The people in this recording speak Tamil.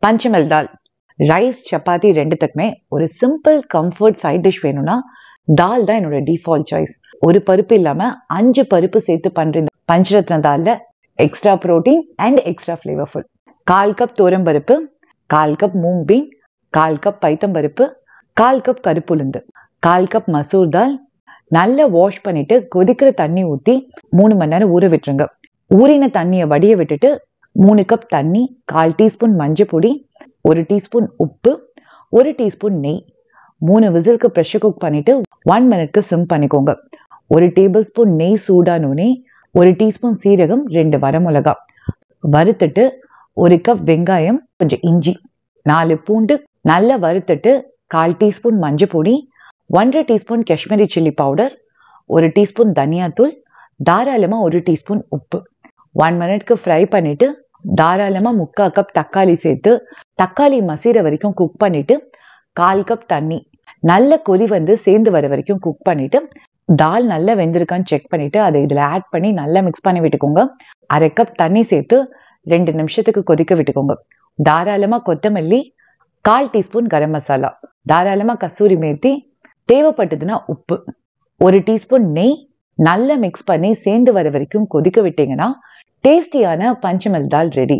பஞ்சமல் தால். ரைஸ் சப்பாத்தி ரெண்டுத்துக்குமே ஒரு சிம்பிள் கம்ஃபர்ட் சைட் டிஷ் வேணும்னா தால் தான் என்னோட டிஃபால்ட் சாய்ஸ். ஒரு பருப்பு இல்லாம 5 பருப்பு சேர்த்து பண்ற இந்த பஞ்சரத்ன தால்ல extra protein and extra flavourful. 1/4 cup பருப்பு, 1/4 கப் மூங் பீன், 1/4 கப் பைத்தம்பருப்பு, 1/4 கப் கருப்புளுந்து, 1/4 கப் மசூர் தால். நல்லா வாஷ் பண்ணிட்டு கொதிக்கிற தண்ணி ஊத்தி 3 மணி நேரம் ஊற விட்டுருங்க. ஊறின தண்ணியை வடிய விட்டுட்டு 3 கப் தண்ணி, 1/4 டீஸ்பூன் மஞ்சள் பொடி, 1 டீஸ்பூன் உப்பு, 1 டீஸ்பூன் நெய், 3 விசிலுக்கு ப்ரெஷர் குக் பண்ணிட்டு 1 மினிட்க்கு சிம் பண்ணிக்கோங்க. 1 டேபிள் ஸ்பூன் நெய் சூடானோனே 1 டீஸ்பூன் சீரகம், 2 வரமிளகா வறுத்துட்டு 1 கப் வெங்காயம், கொஞ்சம் இஞ்சி, 4 பூண்டு நல்லா வறுத்துட்டு 1/4 டீஸ்பூன் மஞ்சள் பொடி, 1/2 teaspoon Kashmiri chilli powder, 1 teaspoon தனியாத்தூள், தாராளமா 1 டீஸ்பூன் உப்பு 1 மினிட்க்கு ஃப்ரை பண்ணிட்டு தாராளமா 3/4 கப் தக்காளி சேர்த்து தக்காளி மசீர வரைக்கும் குக் பண்ணிட்டு 1/4 கப் தண்ணி நல்ல கொதி வந்து சேர்ந்து வர வரைக்கும் குக் பண்ணிட்டு தால் நல்லா வெந்திருக்கான்னு செக் பண்ணிட்டு அதை இதுல ஆட் பண்ணி நல்லா மிக்ஸ் பண்ணி விட்டுக்கோங்க. 1/2 கப் தண்ணி சேர்த்து 2 நிமிஷத்துக்கு கொதிக்க விட்டுக்கோங்க. தாராளமா கொத்தமல்லி, 1/4 டீஸ்பூன் கரம் மசாலா, தாராளமா கசூரி மேத்தி, தேவைப்பட்டதுன்னா உப்பு, 1 டீஸ்பூன் நெய் நல்லா மிக்ஸ் பண்ணி சேர்ந்து வர வரைக்கும் கொதிக்க விட்டீங்கன்னா டேஸ்டியான பஞ்சமல் தால் ரெடி.